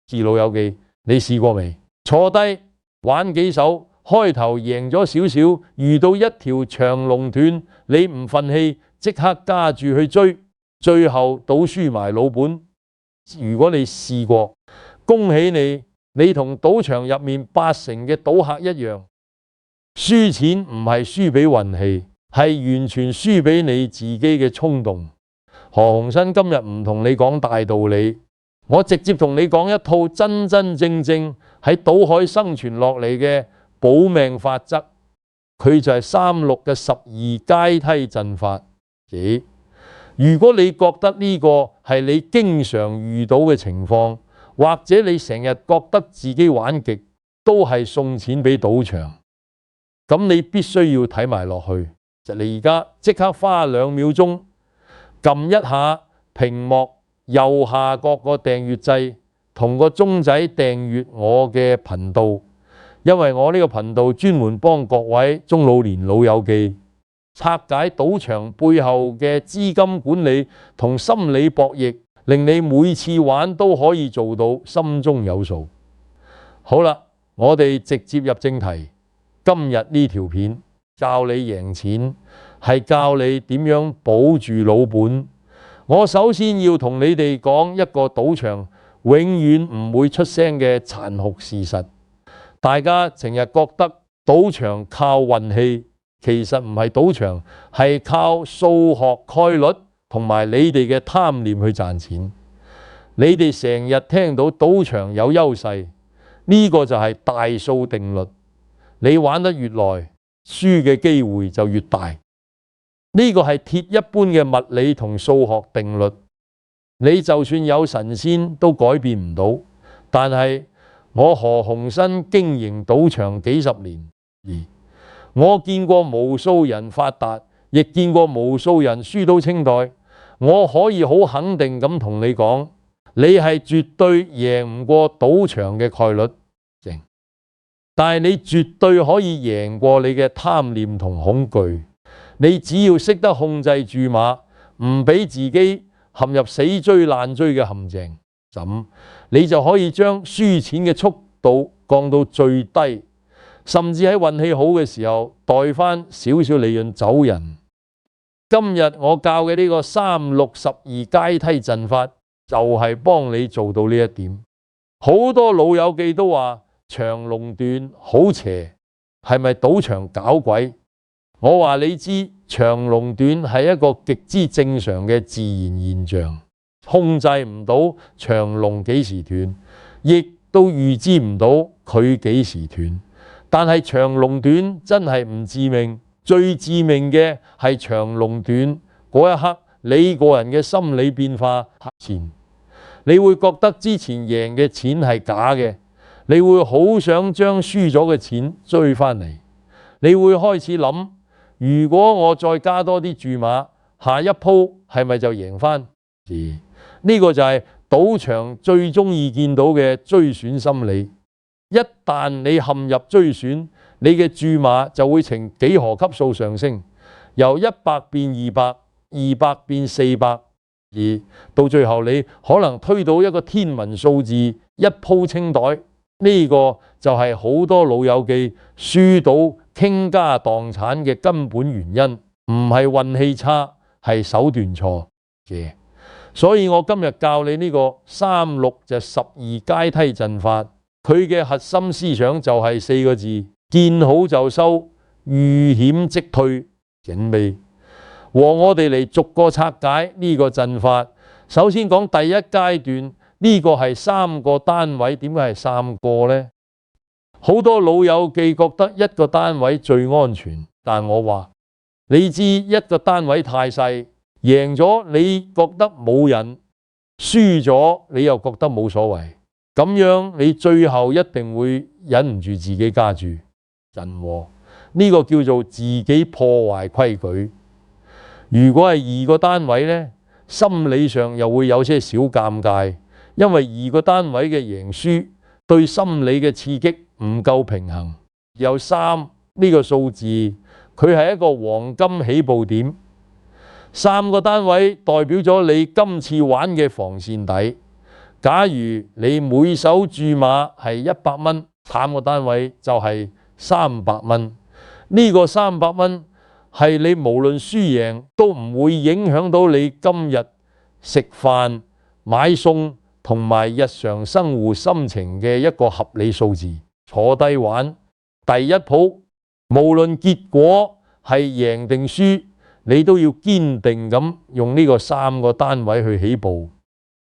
知老友記，你試過未？坐低玩幾手，開頭贏咗少少，遇到一條長龍段，你唔忿氣，即刻加住去追，最後賭輸埋老本。如果你試過，恭喜你，你同賭場入面80%嘅賭客一樣，輸錢唔係輸俾運氣，係完全輸俾你自己嘅衝動。何鴻燊今日唔同你講大道理，我直接同你講一套真真正正喺賭海生存落嚟嘅保命法則，佢就係36嘅12階梯陣法。如果你覺得呢個係你經常遇到嘅情況，或者你成日覺得自己玩極都係送錢俾賭場，咁你必須要睇埋落去。就你而家即刻花2秒鐘，撳一下屏幕右下角個訂閱掣，同個鐘仔訂閱我嘅頻道，因為我呢個頻道專門幫各位中老年老友記拆解賭場背後嘅資金管理同心理博弈，令你每次玩都可以做到心中有數。好啦，我哋直接入正題。今日呢條片教你贏錢，係教你點樣保住老本。我首先要同你哋講一個賭場永遠唔會出聲嘅殘酷事實。大家成日覺得賭場靠運氣，其實唔係，賭場係靠數學概率同埋你哋嘅貪念去賺錢。你哋成日聽到賭場有優勢，呢個就係大數定律。你玩得越耐，輸嘅機會就越大。呢個係鐵一般嘅物理同數學定律，你就算有神仙都改變唔到。但係我何鴻燊經營賭場幾十年，我見過無數人發達，亦見過無數人輸到清袋。我可以好肯定咁同你講，你係絕對贏唔過賭場嘅概率，但係你絕對可以贏過你嘅貪念同恐懼。你只要識得控制注碼，唔俾自己陷入死追爛追嘅陷阱，咁你就可以將輸錢嘅速度降到最低，甚至喺運氣好嘅時候袋翻少少利潤走人。今日我教嘅呢個3、6、12階梯陣法，就係幫你做到呢一點。好多老友記都話長龍段好邪，係咪賭場搞鬼？我話你知，長龍段係一個極之正常嘅自然現象，控制唔到長龍幾時斷，亦都預知唔到佢幾時斷。但係長龍段真係唔致命，最致命嘅係長龍段嗰一刻你個人嘅心理變化前，你會覺得之前贏嘅錢係假嘅，你會好想將輸咗嘅錢追翻嚟，你會開始諗，如果我再加多啲注碼，下一鋪係咪就贏翻？呢個就係賭場最中意見到嘅追選心理。一旦你陷入追選，你嘅注碼就會呈幾何級數上升，由100變200， 200變400，而到最後你可能推到一個天文數字，一鋪清袋。呢個就係好多老友記輸到傾家蕩產嘅根本原因，唔係運氣差，係手段錯嘅。所以我今日教你呢個3、6就12階梯陣法，佢嘅核心思想就係4個字：見好就收，遇險即退。景味和我哋嚟逐個拆解呢個陣法。首先講第一階段，呢個係3個單位。點解係3個呢？好多老友記覺得一個單位最安全，但我話你知，一個單位太細，贏咗你覺得冇人，輸咗你又覺得冇所謂，咁樣你最後一定會忍唔住自己加注人和。呢個叫做自己破壞規矩。如果係2個單位呢，心理上又會有些小尷尬，因為2個單位嘅贏輸對心理嘅刺激唔夠平衡。有3呢個數字，佢係一個黃金起步點。3個單位代表咗你今次玩嘅防線底。假如你每手注碼係100蚊，淡個單位就係300蚊。呢個300蚊係你無論輸贏都唔會影響到你今日食飯、買餸同埋日常生活心情嘅一個合理數字。坐低玩第一鋪，無論結果係贏定輸，你都要堅定咁用呢個3個單位去起步。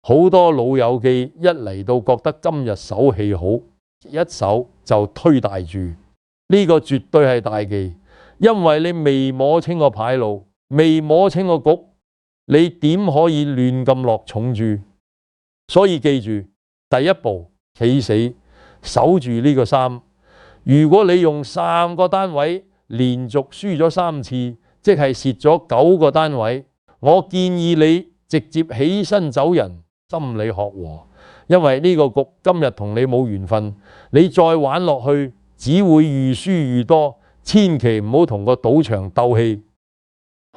好多老友記一嚟到覺得今日手氣好，一手就推大注，呢個絕對係大忌，因為你未摸清個牌路，未摸清個局，你點可以亂咁落重注？所以記住，第一步企死，守住呢個3。如果你用3個單位連續輸咗3次，即係蝕咗9個單位，我建議你直接起身走人，心理學和，因為呢個局今日同你冇緣分，你再玩落去只會愈輸愈多，千祈唔好同個賭場鬥氣。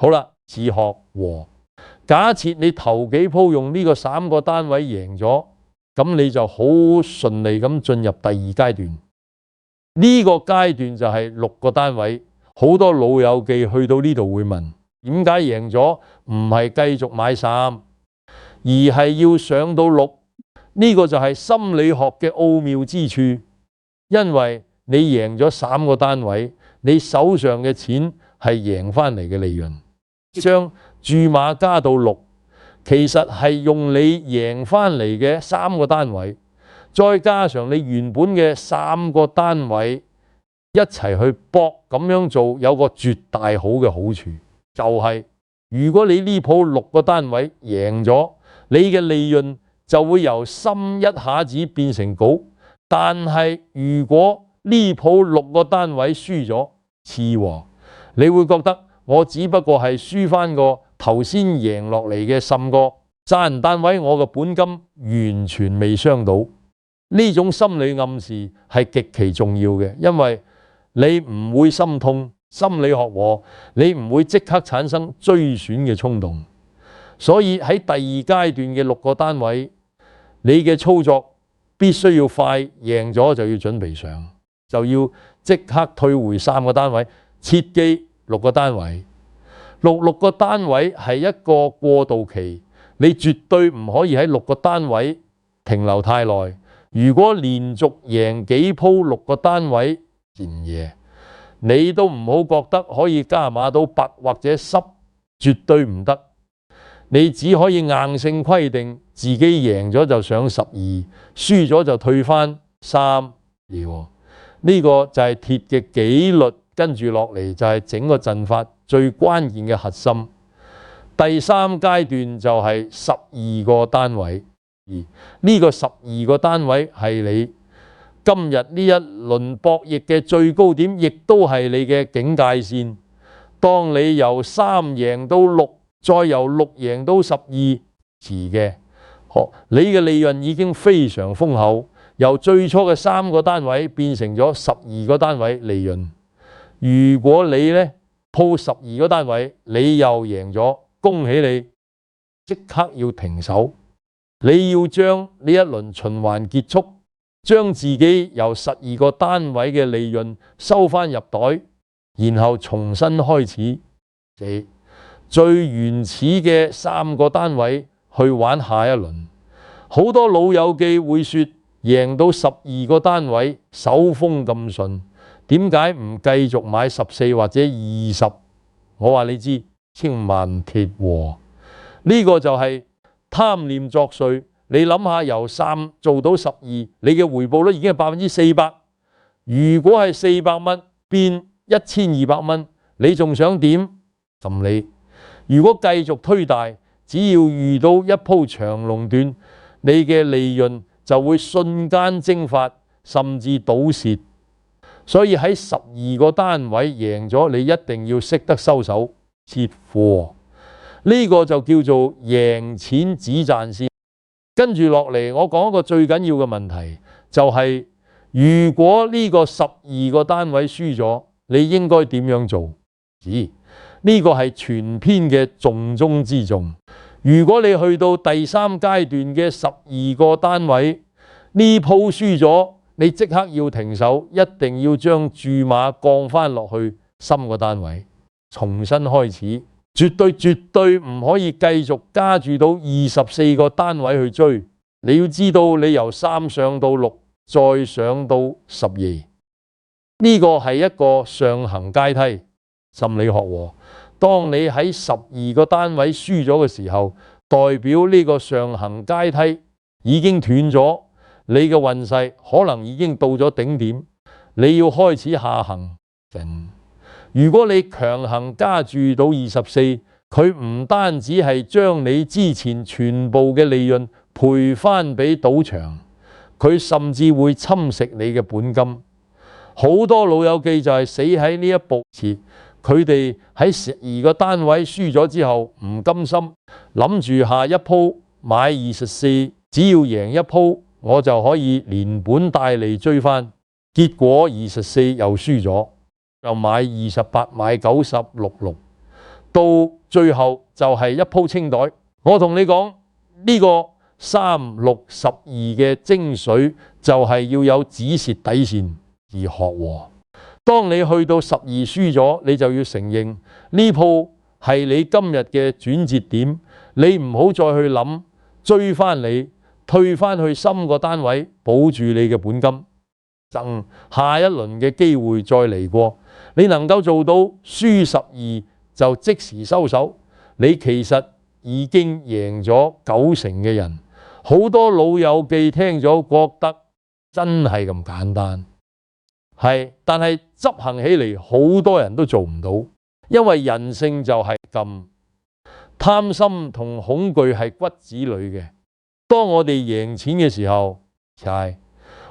好啦，自學和。假設你頭幾鋪用呢個3個單位贏咗，咁你就好順利咁進入第2階段。呢個階段就係6個單位。好多老友記去到呢度會問，點解贏咗唔係繼續買3，而係要上到6？呢個就係心理學嘅奧妙之處，因為你贏咗3個單位，你手上嘅錢係贏翻嚟嘅利潤。將注碼加到6，其實係用你贏翻嚟嘅3個單位，再加上你原本嘅3個單位一齊去搏，咁樣做有個絕大好嘅好處，就係如果你呢鋪6個單位贏咗，你嘅利潤就會由深一下子變成高。但係如果呢鋪6個單位輸咗，次和，你會覺得我只不過係輸翻個頭先贏落嚟嘅10個，賺人單位我嘅本金完全未傷到。呢種心理暗示係極其重要嘅，因為你唔會心痛，心理學和，你唔會即刻產生追選嘅衝動。所以喺第2階段嘅6個單位，你嘅操作必須要快，贏咗就要準備上，就要即刻退回3個單位，切記6個單位。6個單位係一個過渡期，你絕對唔可以喺6個單位停留太耐。如果連續贏幾鋪6個單位連贏，你都唔好覺得可以加碼到8或者10，絕對唔得。你只可以硬性規定自己贏咗就上12，輸咗就退翻3。呢個就係鐵嘅紀律，跟住落嚟就係整個陣法最關鍵嘅核心。第3階段就係12個單位，而呢個12個單位係你今日呢一輪博弈嘅最高點，亦都係你嘅警戒線。當你由3贏到6，再由6贏到12，遲嘅，你嘅利潤已經非常豐厚，由最初嘅3個單位變成咗12個單位利潤。如果你呢鋪12個單位，你又贏咗，恭喜你，即刻要停手。你要將呢一輪循環結束，將自己由12個單位嘅利潤收翻入袋，然後重新開始最原始嘅3個單位去玩下一輪。好多老友記會說，贏到12個單位手風咁順，點解唔繼續買14或者20？我話你知，千萬鐵和。呢個就係貪念作祟。你諗下，由3做到12，你嘅回報率已經係400%。如果係400蚊變1200蚊，你仲想點？咁如果繼續推大，只要遇到一鋪長龍段，你嘅利潤就會瞬間蒸發，甚至倒蝕。所以喺12個單位贏咗，你一定要識得收手切貨。呢個就叫做贏錢止賺先。跟住落嚟，我講一個最緊要嘅問題，就係如果呢個12個單位輸咗，你應該點樣做？呢個係全篇嘅重中之重。如果你去到第3階段嘅12個單位，呢鋪輸咗，你即刻要停手，一定要將注碼降返落去深個單位，重新開始，絕對唔可以繼續加注到24個單位去追。你要知道，你由3上到6，再上到12，呢個係一個上行階梯。心理學喎，當你喺12個單位輸咗嘅時候，代表呢個上行階梯已經斷咗，你嘅運勢可能已經到咗頂點，你要開始下行。如果你強行加注到24，佢唔單止係將你之前全部嘅利潤賠返俾賭場，佢甚至會侵蝕你嘅本金。好多老友記就係死喺呢一步前，佢哋喺12個單位輸咗之後唔甘心，諗住下一鋪買24，只要贏一鋪我就可以連本帶利追返。結果24又輸咗，又買28，買90，66，到最後就係一鋪清袋。我同你講，呢個3、6、12嘅精髓就係要有止蝕底線而學喎。當你去到12輸咗，你就要承認呢鋪係你今日嘅轉折點，你唔好再去諗追返你，退返去深個單位，保住你嘅本金，等下一輪嘅機會再嚟過。你能夠做到輸12就即時收手，你其實已經贏咗90%嘅人。好多老友記聽咗覺得真係咁簡單，係，但係執行起嚟好多人都做唔到，因為人性就係咁，貪心同恐懼係骨子裏嘅。當我哋贏錢嘅時候，係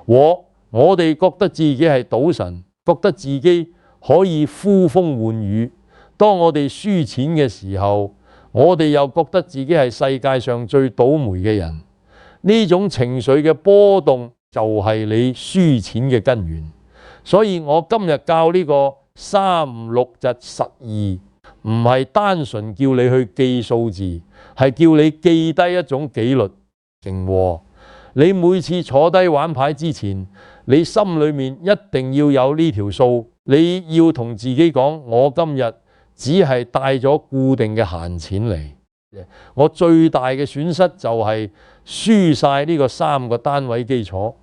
我哋覺得自己係賭神，覺得自己可以呼風喚雨；當我哋輸錢嘅時候，我哋又覺得自己係世界上最倒霉嘅人。呢種情緒嘅波動就係你輸錢嘅根源。所以我今日教呢個3、6、12，唔係單純叫你去記數字，係叫你記低一種紀律。勁喎！你每次坐低玩牌之前，你心裏面一定要有呢條數。你要同自己講：我今日只係帶咗固定嘅閒錢嚟，我最大嘅損失就係輸晒呢個3個單位基礎。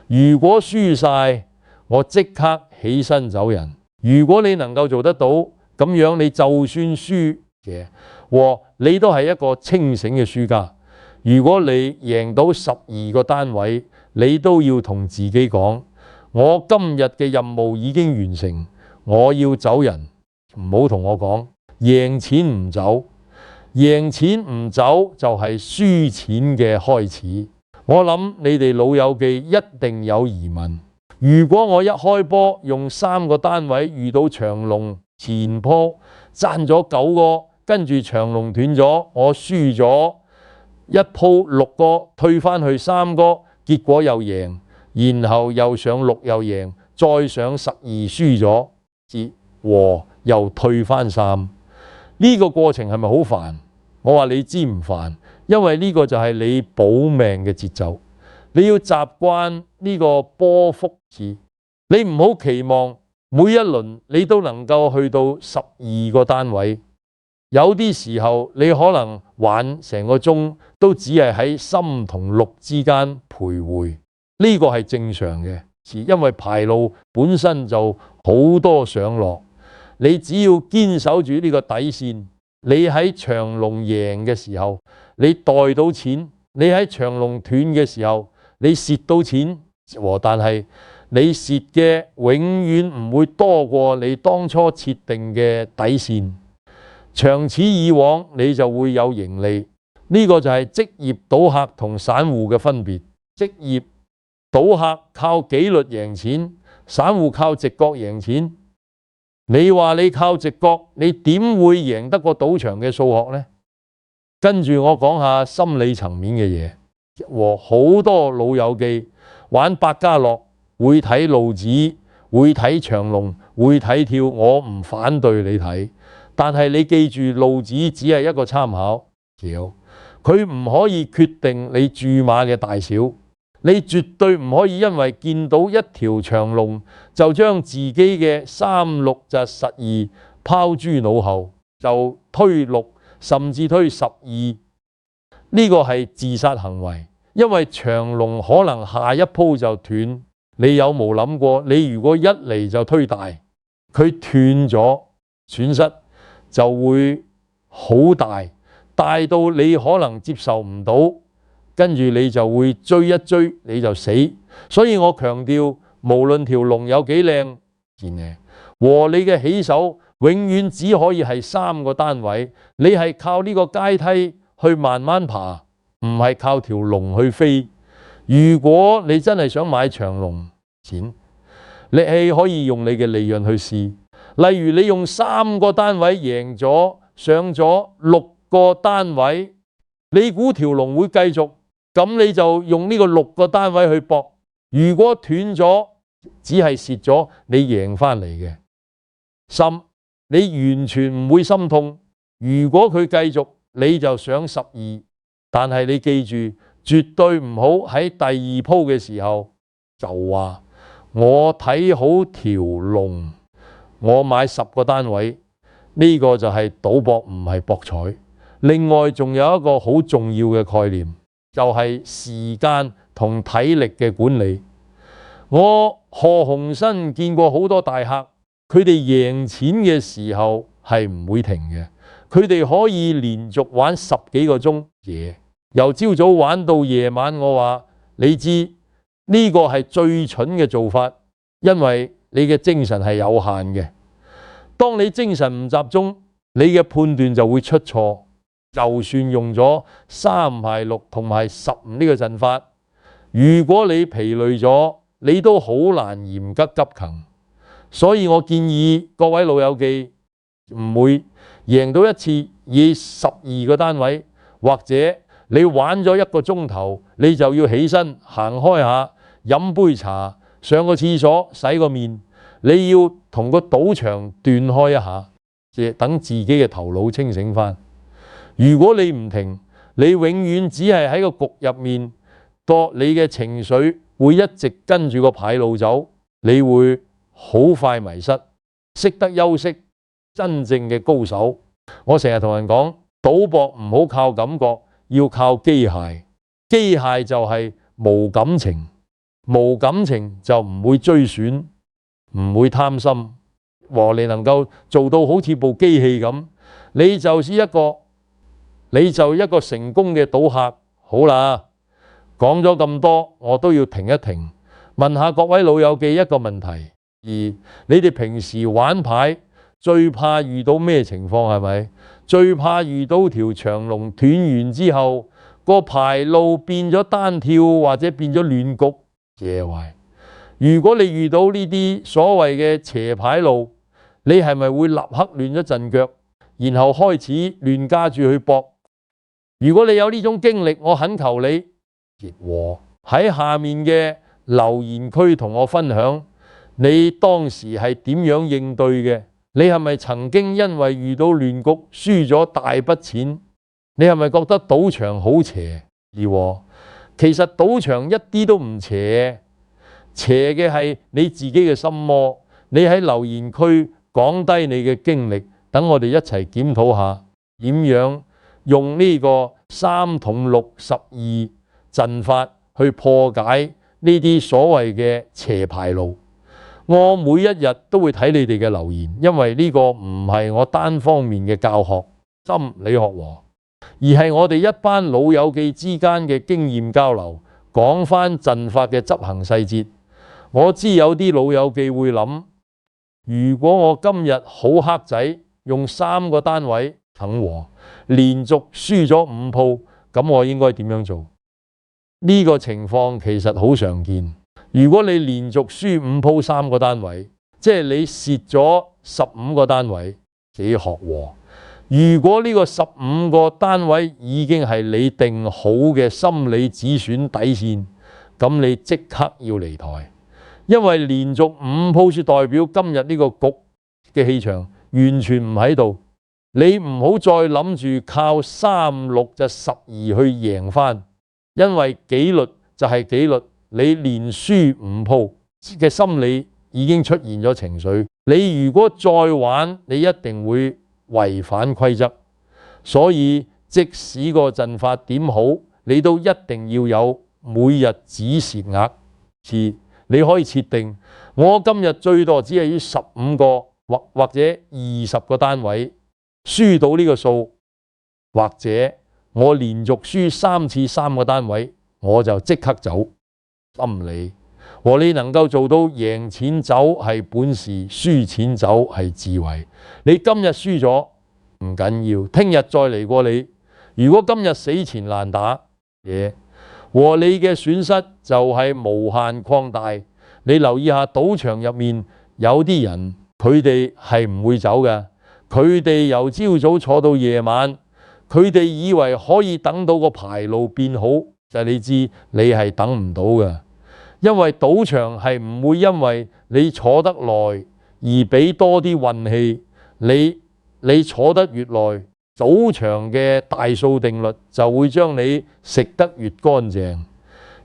如果輸晒，我即刻起身走人。如果你能夠做得到咁樣，你就算輸嘅，你都係一個清醒嘅輸家。如果你贏到12個單位，你都要同自己講：我今日嘅任務已經完成，我要走人。唔好同我講贏錢唔走，贏錢唔走就係輸錢嘅開始。我諗你哋老友記一定有疑問。如果我一開波用3個單位遇到長龍前波賺咗9個，跟住長龍斷咗，我輸咗一鋪6個，退返去3個，結果又贏，然後又上6又贏，再上12輸咗，又退返3。呢個過程係咪好煩？我話你知唔煩，因為呢個就係你保命嘅節奏。你要習慣呢個波幅字，你唔好期望每一輪你都能夠去到12個單位。有啲時候你可能玩成個鐘都只係喺深同綠之間徘徊，呢個係正常嘅，因為牌路本身就好多上落。你只要堅守住呢個底線，你喺長龍贏嘅時候你袋到錢，你喺長龍斷嘅時候你蝕到錢，但係你蝕嘅永遠唔會多過你當初設定嘅底線。長此以往，你就會有盈利。呢個就係職業賭客同散戶嘅分別。職業賭客靠紀律贏錢，散戶靠直覺贏錢。你話你靠直覺，你點會贏得過賭場嘅數學呢？跟住我講下心理層面嘅嘢。好多老友記玩百家樂會睇路子，會睇長龍，會睇跳，我唔反對你睇，但係你記住路子只係一個參考。佢唔可以決定你注碼嘅大小。你絕對唔可以因為見到一條長龍就將自己嘅3、6就12拋諸腦後，就推6甚至推12，呢個係自殺行為。因為長龍可能下一鋪就斷，你有冇諗過？你如果一嚟就推大，佢斷咗，損失就會好大，大到你可能接受唔到。跟住你就會追一追，你就死。所以我強調，無論條龍有幾靚，和你嘅起手永遠只可以係3個單位。你係靠呢個階梯去慢慢爬，唔係靠條龍去飛。如果你真係想買長龍錢，你係可以用你嘅利潤去試。例如你用3個單位贏咗，上咗6個單位，你估條龍會繼續？咁你就用呢個6個單位去搏，如果斷咗，只係蝕咗你贏翻嚟嘅心，你完全唔會心痛。如果佢繼續，你就上12，但係你記住，絕對唔好喺第2鋪嘅時候就話我睇好條龍，我買10個單位，呢個就係賭博，唔係博彩。另外仲有一個好重要嘅概念，就係時間同體力嘅管理。我何鴻燊見過好多大客，佢哋贏錢嘅時候係唔會停嘅，佢哋可以連續玩10幾個鐘嘢，由朝早玩到夜晚。我話你知呢個係最蠢嘅做法，因為你嘅精神係有限嘅。當你精神唔集中，你嘅判斷就會出錯。就算用咗3排6同埋15呢個陣法，如果你疲累咗，你都好難嚴急急勤。所以我建議各位老友記唔會贏到一次以12個單位，或者你玩咗1個鐘頭，你就要起身行開下，飲杯茶，上個廁所，洗個面，你要同個賭場斷開一下，等自己嘅頭腦清醒翻。如果你唔停，你永遠只係喺個局入面，你嘅情緒會一直跟住個牌路走，你會好快迷失。識得休息，真正嘅高手。我成日同人講，賭博唔好靠感覺，要靠機械。機械就係無感情，無感情就唔會追選，唔會貪心。和你能夠做到好似部機器咁，你就是一個成功嘅賭客。好啦，講咗咁多，我都要停一停，問下各位老友記一個問題。你哋平時玩牌最怕遇到咩情況？係咪最怕遇到條長龍斷完之後，個牌路變咗單跳，或者變咗亂局夜壞？如果你遇到呢啲所謂嘅邪牌路，你係咪會立刻亂咗陣腳，然後開始亂加注去搏？如果你有呢種經歷，我懇求你喺下面嘅留言區同我分享，你當時係點樣應對嘅？你係咪曾經因為遇到亂局輸咗大筆錢？你係咪覺得賭場好邪？其實賭場一啲都唔邪，邪嘅係你自己嘅心魔。你喺留言區講低你嘅經歷，等我哋一齊檢討下點樣用呢個3同6、12陣法去破解呢啲所謂嘅邪牌路。我每一日都會睇你哋嘅留言，因為呢個唔係我單方面嘅教學心理學和，而係我哋一班老友記之間嘅經驗交流，講翻陣法嘅執行細節。我知有啲老友記會諗，如果我今日好黑仔，用3個單位等和，連續輸咗5鋪，咁我應該點樣做？呢個情況其實好常見。如果你連續輸5鋪3個單位，即係你蝕咗15個單位，自己學和。如果呢個15個單位已經係你定好嘅心理止損底線，咁你即刻要離台，因為連續5鋪說代表今日呢個局嘅氣場完全唔喺度，你唔好再諗住靠3-6就12去贏返，因為紀律就係紀律，你連輸5鋪嘅心理已經出現咗情緒。你如果再玩，你一定會違反規則。所以即使個陣法點好，你都一定要有每日止蝕額。你可以設定，我今日最多只係於15個或者20個單位輸到呢個數，或者我連續輸3次3個單位，我就即刻走。心理和你能夠做到贏錢走係本事，輸錢走係智慧。你今日輸咗唔緊要，聽日再嚟過你。如果今日死纏爛打嘢，和你嘅損失就係無限擴大。你留意下賭場入面有啲人，佢哋係唔會走嘅，佢哋由朝早坐到夜晚，佢哋以為可以等到個牌路變好，就係你知你係等唔到嘅。因為賭場係唔會因為你坐得耐而俾多啲運氣，你坐得越耐，賭場嘅大數定律就會將你食得越乾淨。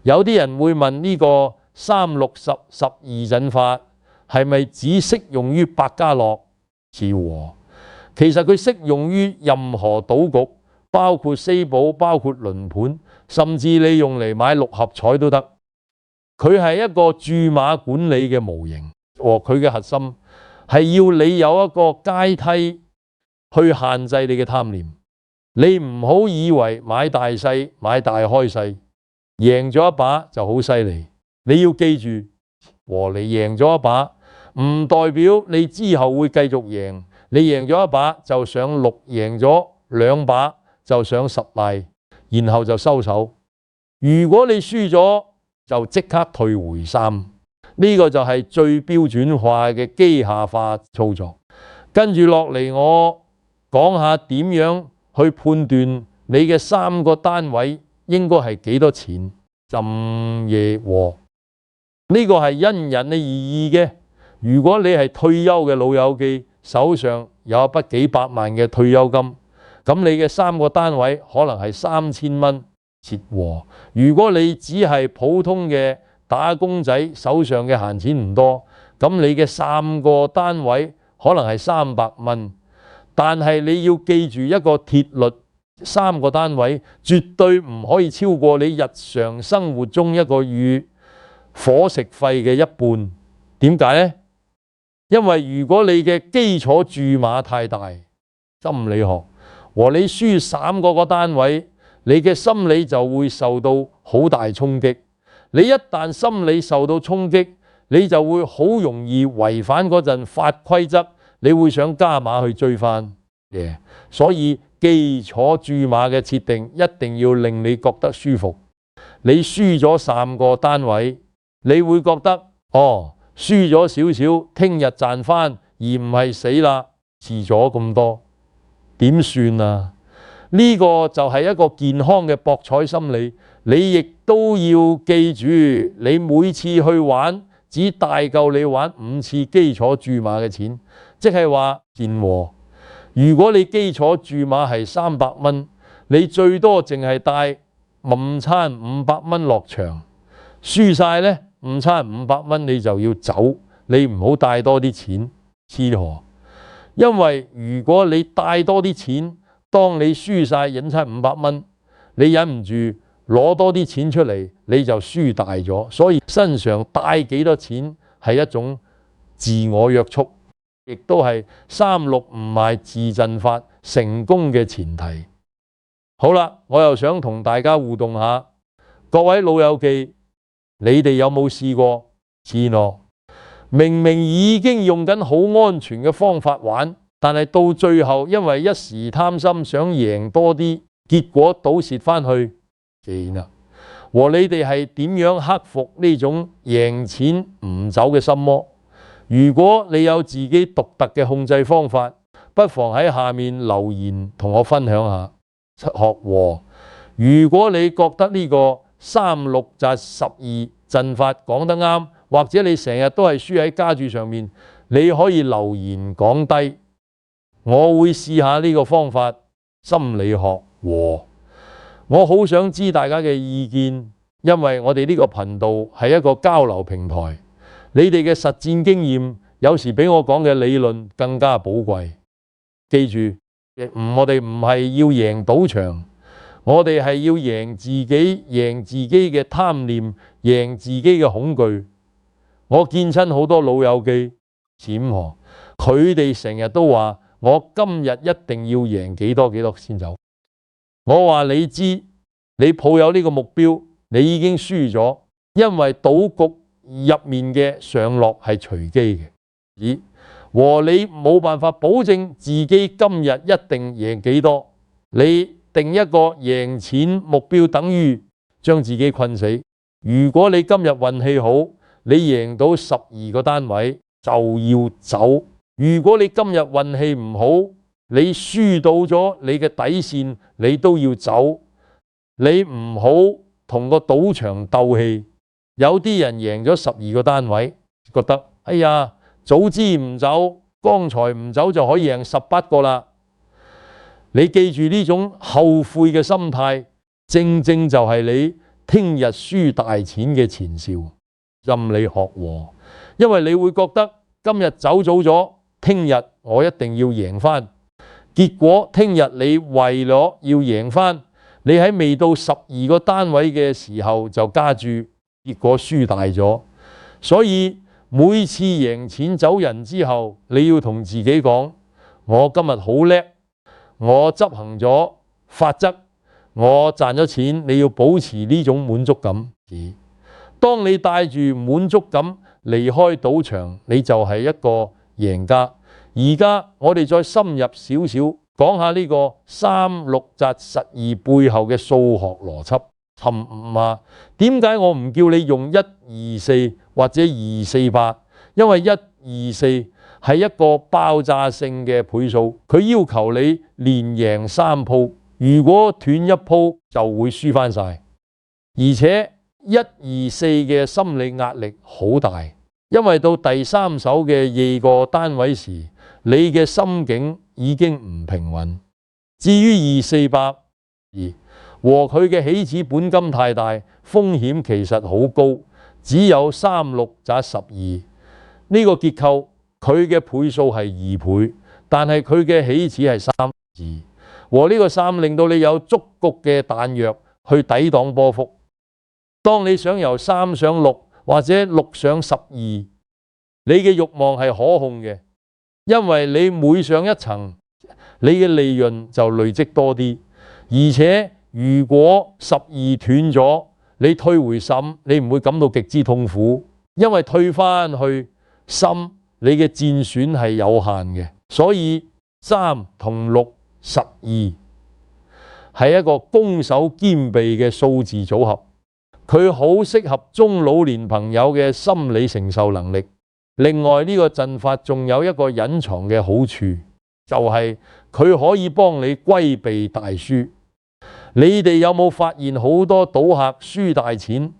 有啲人會問呢個3-6-10-12陣法係咪只適用於百家樂次和？其實佢適用於任何賭局，包括西寶，包括輪盤，甚至你用嚟買6合彩都得。佢係一個注碼管理嘅模型，和佢嘅核心係要你有一個階梯去限制你嘅貪念。你唔好以為買大細買大開細贏咗一把就好犀利。你要記住，和你贏咗一把唔代表你之後會繼續贏。你贏咗一把就上6，贏咗2把就上10賴，然後就收手。如果你輸咗就即刻退回3，呢個就係最標準化嘅機械化操作。跟住落嚟，我講下點樣去判斷你嘅3個單位應該係幾多錢。浸夜和呢個係因人而異嘅。如果你係退休嘅老友記，手上有一筆幾百萬嘅退休金，咁你嘅3個單位可能係3000蚊切和。如果你只係普通嘅打工仔，手上嘅閒錢唔多，咁你嘅3個單位可能係300蚊。但係你要記住一個鐵律，3個單位絕對唔可以超過你日常生活中一個月伙食費嘅一半。點解呢？因為如果你嘅基礎注碼太大，心理學和你輸3個單位，你嘅心理就會受到好大衝擊。你一旦心理受到衝擊，你就會好容易違反嗰陣法規則，你會想加碼去追翻。所以基礎注碼嘅設定一定要令你覺得舒服。你輸咗3個單位，你會覺得輸咗少少，聽日賺翻，而唔係死啦，遲咗咁多，點算啊？呢個就係一個健康嘅博彩心理。你亦都要記住，你每次去玩只大夠你玩5次基礎注碼嘅錢，即係話健和。如果你基礎注碼係300蚊，你最多淨係帶午餐500蚊落場，輸晒呢午餐500蚊你就要走，你唔好帶多啲錢黐河。因為如果你帶多啲錢，當你輸晒午餐500蚊，你忍唔住攞多啲錢出嚟，你就輸大咗。所以身上帶幾多錢係一種自我約束，亦都係3-6唔賣自陣法成功嘅前提。好啦，我又想同大家互動下，各位老友記，你哋有冇試過試咯？明明已經用緊好安全嘅方法玩，但係到最後因為一時貪心想贏多啲，結果倒蝕翻去。和你哋係點樣克服呢種贏錢唔走嘅心魔？如果你有自己獨特嘅控制方法，不妨喺下面留言同我分享下。學和，如果你覺得呢個3-6-12陣法講得啱，或者你成日都係輸喺加注上面，你可以留言講低。我會試下呢個方法，心理學和。我好想知大家嘅意見，因為我哋呢個頻道係一個交流平台，你哋嘅實戰經驗有時比我講嘅理論更加寶貴。記住，我哋唔係要贏賭場，我哋係要贏自己嘅貪念，贏自己嘅恐懼。我見親好多老友記，潛河，佢哋成日都話我今日一定要贏幾多先走。我話你知，你抱有呢個目標，你已經輸咗，因為賭局入面嘅上落係隨機嘅，和你冇辦法保證自己今日一定贏幾多。你定一個贏錢目標，等於將自己困死。如果你今日運氣好，你贏到12個單位就要走。如果你今日運氣唔好，你輸到咗你嘅底線，你都要走。你唔好同個賭場鬥氣。有啲人贏咗12個單位，覺得哎呀，早知唔走，剛才唔走就可以贏18個啦。你記住呢種後悔嘅心態，正正就係你聽日輸大錢嘅前兆。心理學和，因為你會覺得今日走早咗，聽日我一定要贏翻。結果聽日你為咗要贏翻，你喺未到12個單位嘅時候就加注，結果輸大咗。所以每次贏錢走人之後，你要同自己講：我今日好叻，我執行咗法則，我賺咗錢。你要保持呢種滿足感。當你帶住滿足感離開賭場，你就係一個贏家。而家我哋再深入少少講下呢個3、6擲12背後嘅數學邏輯。點解我唔叫你用1、2、4或者2、4、8？因為1、2、4係一個爆炸性嘅倍數，佢要求你連贏3鋪，如果斷一鋪就會輸翻晒。而且1、2、4嘅心理壓力好大，因為到第3手嘅2個單位時，你嘅心境已經唔平穩。至於2、4、8和佢嘅起始本金太大，風險其實好高，只有3、6擲12呢個結構，佢嘅倍數係2倍，但係佢嘅起始係3和呢個3令到你有足夠嘅彈藥去抵擋波幅。當你想由3上6或者6上12，你嘅慾望係可控嘅，因為你每上一層，你嘅利潤就累積多啲。而且如果12斷咗，你退回審，你唔會感到極之痛苦，因為退翻去審，你嘅戰損係有限嘅。所以3同6、12係一個攻守兼備嘅數字組合。佢好適合中老年朋友嘅心理承受能力。另外呢個陣法仲有一個隱藏嘅好處，就係佢可以幫你規避大輸。你哋有冇發現好多賭客輸大錢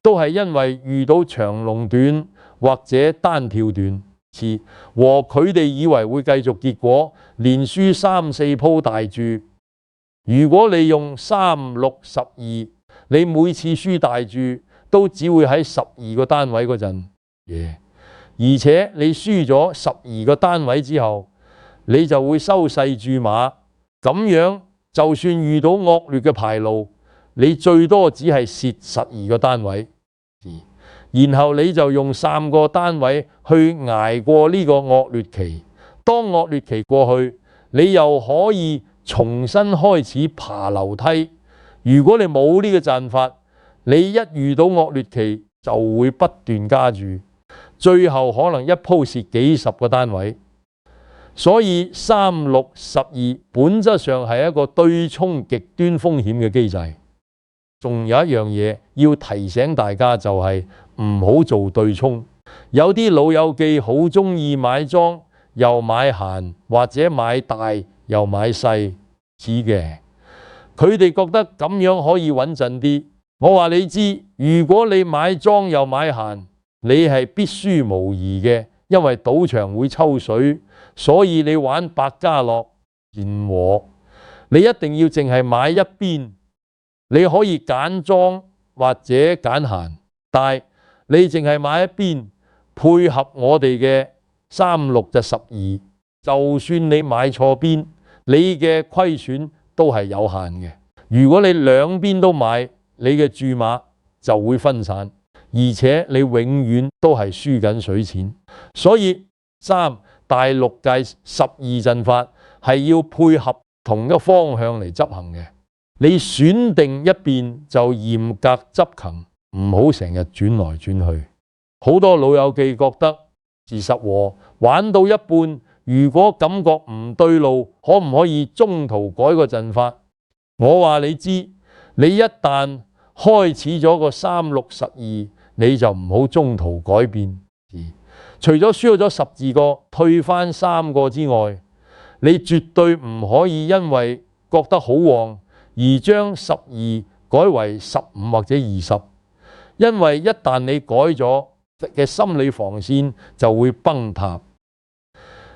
都係因為遇到長龍短或者單跳短次，和佢哋以為會繼續，結果連輸3、4鋪大注。如果你用3、6、12，你每次輸大注都只會喺12個單位嗰陣，而且你輸咗12個單位之後，你就會收細注碼。咁樣就算遇到惡劣嘅牌路，你最多只係蝕12個單位，然後你就用3個單位去捱過呢個惡劣期。當惡劣期過去，你又可以重新開始爬樓梯。如果你冇呢個陣法，你一遇到惡劣期就會不斷加注，最後可能一鋪蝕幾十個單位。所以3、6、12本質上係一個對沖極端風險嘅機制。仲有一樣嘢要提醒大家，就係唔好做對沖。有啲老友記好中意買莊又買閒，或者買大又買細似嘅。佢哋覺得咁樣可以穩陣啲。我話你知，如果你買莊又買閒，你係必輸無疑嘅，因為賭場會抽水，所以你玩百家樂、健和，你一定要淨係買一邊。你可以揀莊或者揀閒，但係你淨係買一邊，配合我哋嘅36就12，就算你買錯邊，你嘅虧損都係有限嘅。如果你兩邊都買，你嘅注碼就會分散，而且你永遠都係輸緊水錢。所以大陸界12陣法係要配合同一個方向嚟執行嘅。你選定一邊就嚴格執行，唔好成日轉來轉去。好多老友記覺得自十和玩到一半，如果感覺唔對路，可唔可以中途改個陣法？我話你知，你一旦開始咗個3612，你就唔好中途改變。除咗輸咗12個，退翻3個之外，你絕對唔可以因為覺得好旺而將12改為15或者20，因為一旦你改咗嘅心理防線就會崩塌。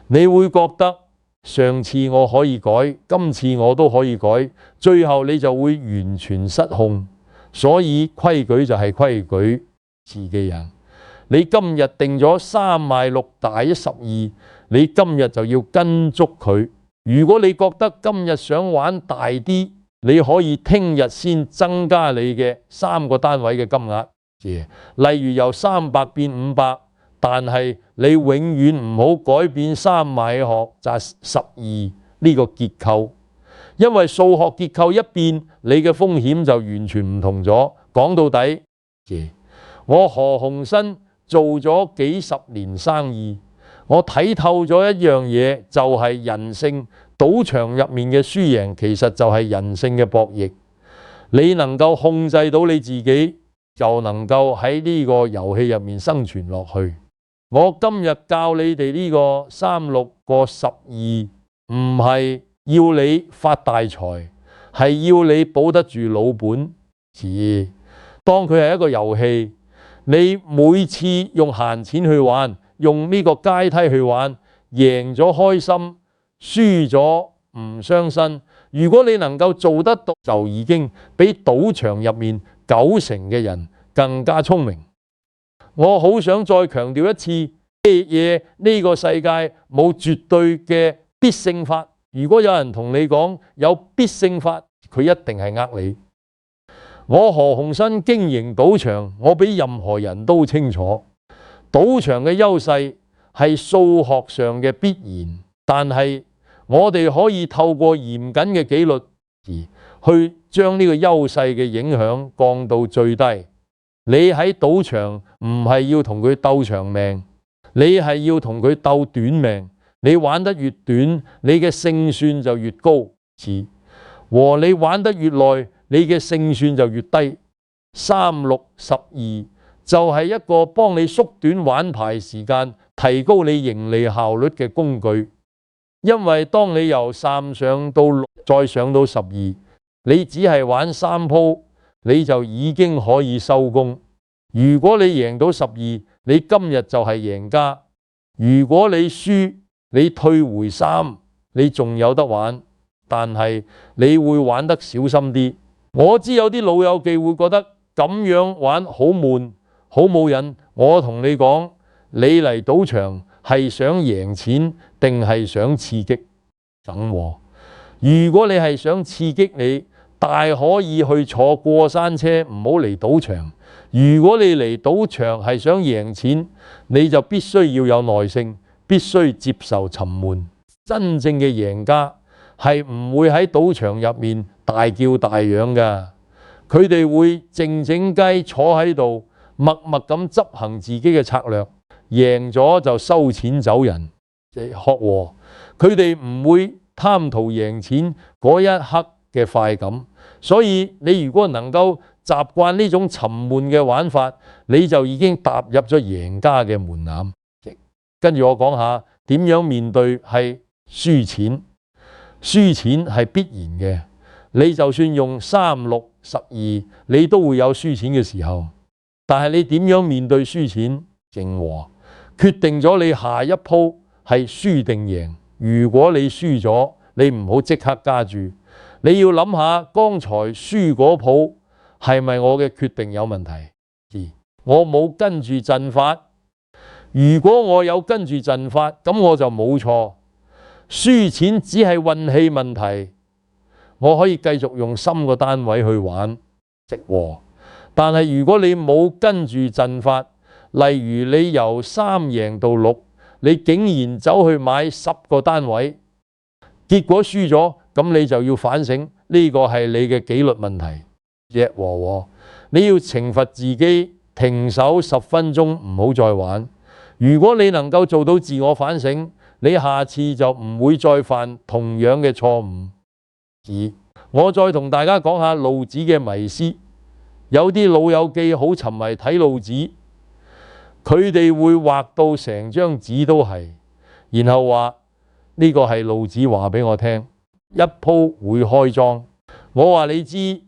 你會覺得上次我可以改，今次我都可以改，最後你就會完全失控。所以規矩就係規矩，自己人。你今日定咗3賣6大於12，你今日就要跟足佢。如果你覺得今日想玩大啲，你可以聽日先增加你嘅3個單位嘅金額，例如由300變500，但係你永遠唔好改變3買學就12呢個結構，因為數學結構一變，你嘅風險就完全唔同咗。講到底，我何鴻燊做咗幾十年生意，我睇透咗一樣嘢，就係人性。賭場入面嘅輸贏其實就係人性嘅博弈，你能夠控制到你自己，就能夠喺呢個遊戲入面生存落去。我今日教你哋呢個36個12，唔係要你發大財，係要你保得住老本。當佢係一個遊戲，你每次用閒錢去玩，用呢個階梯去玩，贏咗開心，輸咗唔傷身。如果你能夠做得到，就已經比賭場入面90%嘅人更加聰明。我好想再強調一次，呢個世界冇絕對嘅必勝法。如果有人同你講有必勝法，佢一定係呃你。我何鴻燊經營賭場，我比任何人都清楚。賭場嘅優勢係數學上嘅必然，但係我哋可以透過嚴謹嘅紀律去將呢個優勢嘅影響降到最低。你喺賭場唔係要同佢鬥長命，你係要同佢鬥短命。你玩得越短，你嘅勝算就越高，和你玩得越耐，你嘅勝算就越低。3612就係一個幫你縮短玩牌時間，提高你盈利效率嘅工具。因為當你由3上到6，再上到12，你只係玩3鋪，你就已經可以收工。如果你贏到12，你今日就係贏家。如果你輸，你退回3，你仲有得玩，但係你會玩得小心啲。我知有啲老友記會覺得咁樣玩好悶，好冇癮。我同你講，你嚟賭場係想贏錢定係想刺激？如果你係想刺激，你大可以去坐過山車，唔好嚟賭場。如果你嚟賭場係想贏錢，你就必須要有耐性，必須接受沉悶。真正嘅贏家係唔會喺賭場入面大叫大嚷㗎，佢哋會靜靜雞坐喺度，默默咁執行自己嘅策略，贏咗就收錢走人。學和佢哋唔會貪圖贏錢嗰一刻嘅快感，所以你如果能夠習慣呢種沉悶嘅玩法，你就已經踏入咗贏家嘅門檻。跟住我講下點樣面對係輸錢，輸錢係必然嘅。你就算用3612，你都會有輸錢嘅時候。但係你點樣面對輸錢？靜和，決定咗你下一鋪係輸定贏。如果你輸咗，你唔好即刻加注，你要諗下剛才輸嗰鋪係咪我嘅決定有問題？我冇跟住陣法。如果我有跟住陣法，咁我就冇錯。輸錢只係運氣問題，我可以繼續用深個單位去玩直和。但係如果你冇跟住陣法，例如你由3贏到6，你竟然走去買10個單位，結果輸咗，咁你就要反省呢個係你嘅紀律問題。若和，你要懲罰自己，停手10分鐘，唔好再玩。如果你能夠做到自我反省，你下次就唔會再犯同樣嘅錯誤。我再同大家講下路子嘅迷思。有啲老友記好沉迷睇路子，佢哋會畫到成張紙都係，然後話呢個係路子話俾我聽，一鋪會開莊。我話你知，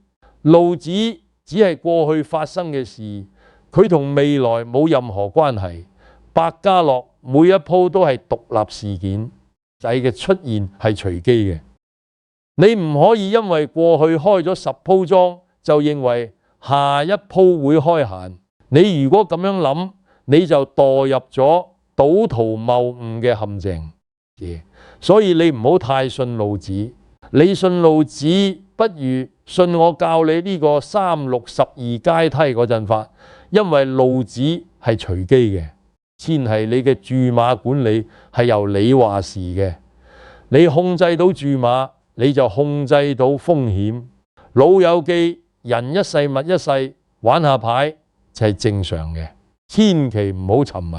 路子只係過去發生嘅事，佢同未來冇任何關係。百家樂每一鋪都係獨立事件，仔嘅出現係隨機嘅。你唔可以因為過去開咗10鋪莊就認為下一鋪會開閒。你如果咁樣諗，你就墮入咗賭徒謬誤嘅陷阱。所以你唔好太信路子。你信路子，不如信我教你呢個3、6、12階梯嗰陣法，因為路子係隨機嘅。先係你嘅注碼管理係由你話事嘅，你控制到注碼，你就控制到風險。老友記，人一世物一世，玩下牌就係正常嘅，千祈唔好沉迷。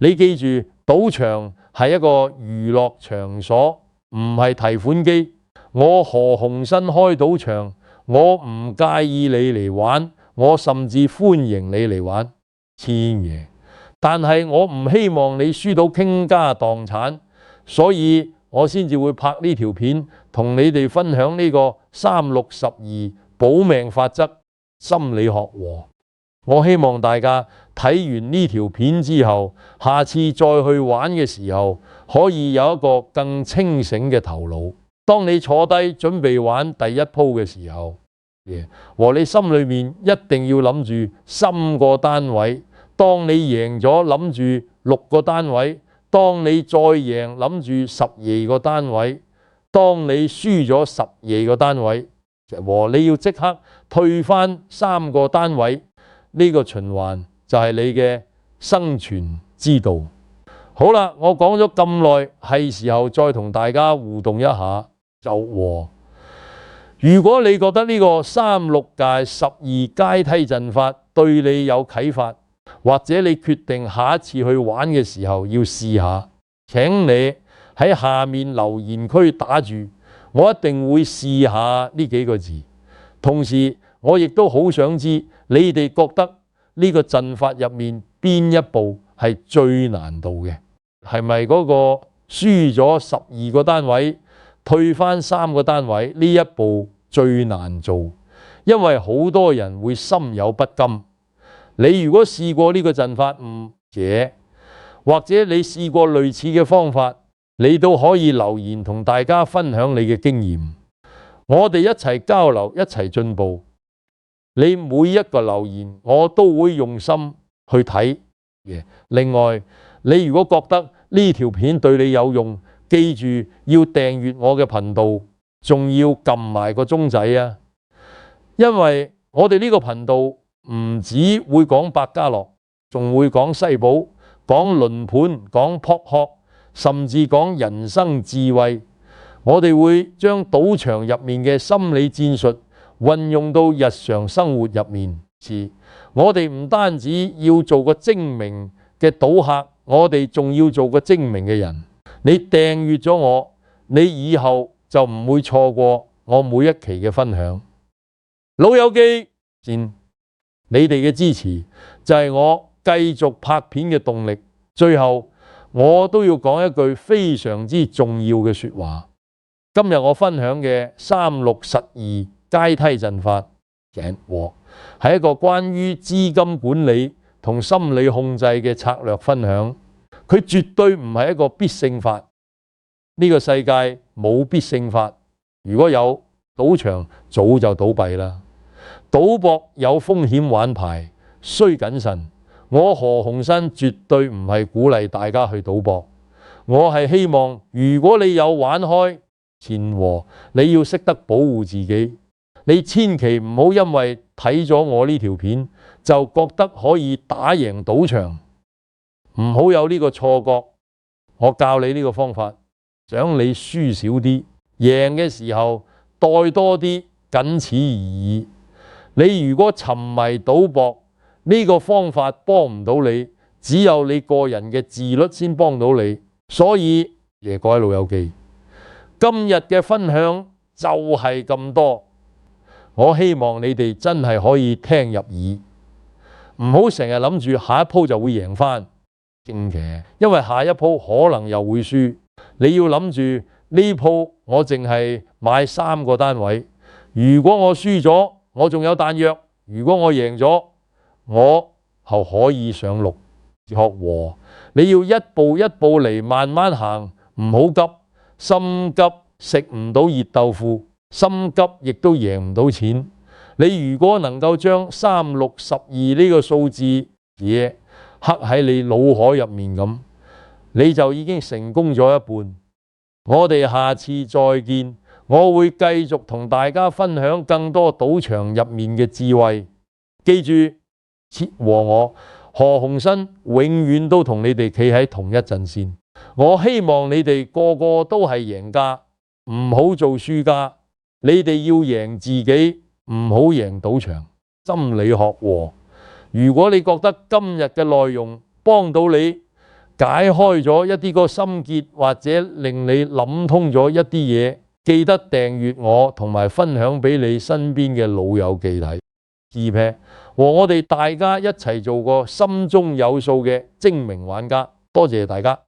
你記住，賭場係一個娛樂場所，唔係提款機。我何鴻燊開賭場，我唔介意你嚟玩，我甚至歡迎你嚟玩，千爺。但係我唔希望你輸到傾家蕩產，所以我先至會拍呢條片，同你哋分享呢個3、6、12保命法則心理學和。我希望大家睇完呢條片之後，下次再去玩嘅時候，可以有一個更清醒嘅頭腦。當你坐低準備玩第一鋪嘅時候，和你心裏面一定要諗住3個單位。當你贏咗，諗住6個單位；當你再贏，諗住12個單位；當你輸咗12個單位，和你要即刻退翻3個單位。呢個循環就係你嘅生存之道。好啦，我講咗咁耐，係時候再同大家互動一下就和。如果你覺得呢個3、6、12階梯陣法對你有啟發，或者你決定下一次去玩嘅時候要試下，請你喺下面留言區打住，我一定會試下呢幾個字。同時我亦都好想知你哋覺得呢個陣法入面邊一步係最難度嘅？係咪嗰個輸咗12個單位退翻3個單位呢一步最難做？因為好多人會心有不甘。你如果試過呢個陣法或者你試過類似嘅方法，你都可以留言同大家分享你嘅經驗。我哋一齊交流，一齊進步。你每一個留言我都會用心去睇。另外，你如果覺得呢條片對你有用，記住要訂閱我嘅頻道，仲要撳埋個鐘仔啊！因為我哋呢個頻道唔止會講百家樂，仲會講西寶、講輪盤、講撲克，甚至講人生智慧。我哋會將賭場入面嘅心理戰術運用到日常生活入面。我哋唔單止要做個精明嘅賭客，我哋仲要做個精明嘅人。你訂閱咗我，你以後就唔會錯過我每一期嘅分享。老友記，你哋嘅支持就係我繼續拍片嘅動力。最後，我都要講一句非常之重要嘅說話。今日我分享嘅3、6、12階梯陣法係一個關於資金管理同心理控制嘅策略分享。佢絕對唔係一個必勝法。呢個世界冇必勝法，如果有，賭場早就倒閉啦。賭博有風險玩牌，需謹慎。我何鴻燊絕對唔係鼓勵大家去賭博，我係希望如果你有玩開錢和，你要識得保護自己。你千祈唔好因為睇咗我呢條片就覺得可以打贏賭場，唔好有呢個錯覺。我教你呢個方法，想你輸少啲，贏嘅時候袋多啲，僅此而已。你如果沉迷賭博，呢個方法幫唔到你，只有你個人嘅自律先幫到你。所以耶各位老友記，今日嘅分享就係咁多。我希望你哋真係可以聽入耳，唔好成日諗住下一鋪就會贏返，正嘅，因為下一鋪可能又會輸。你要諗住呢鋪我淨係買3個單位，如果我輸咗，我仲有彈藥；如果我贏咗，我後可以上6，學和。你要一步一步嚟，慢慢行，唔好急。心急食唔到熱豆腐，心急亦都贏唔到錢。你如果能夠將3、6、12呢個數字嘢刻喺你腦海入面咁，你就已經成功咗一半。我哋下次再見，我會繼續同大家分享更多賭場入面嘅智慧。記住，切和我何鴻燊永遠都同你哋企喺同一陣線。我希望你哋個個都係贏家，唔好做輸家。你哋要贏自己，唔好贏賭場。心理學和，如果你覺得今日嘅內容幫到你，解開咗一啲個心結，或者令你諗通咗一啲嘢，記得訂閱我同埋分享俾你身邊嘅老友記睇。和我哋大家一齊做個心中有數嘅精明玩家。多謝大家。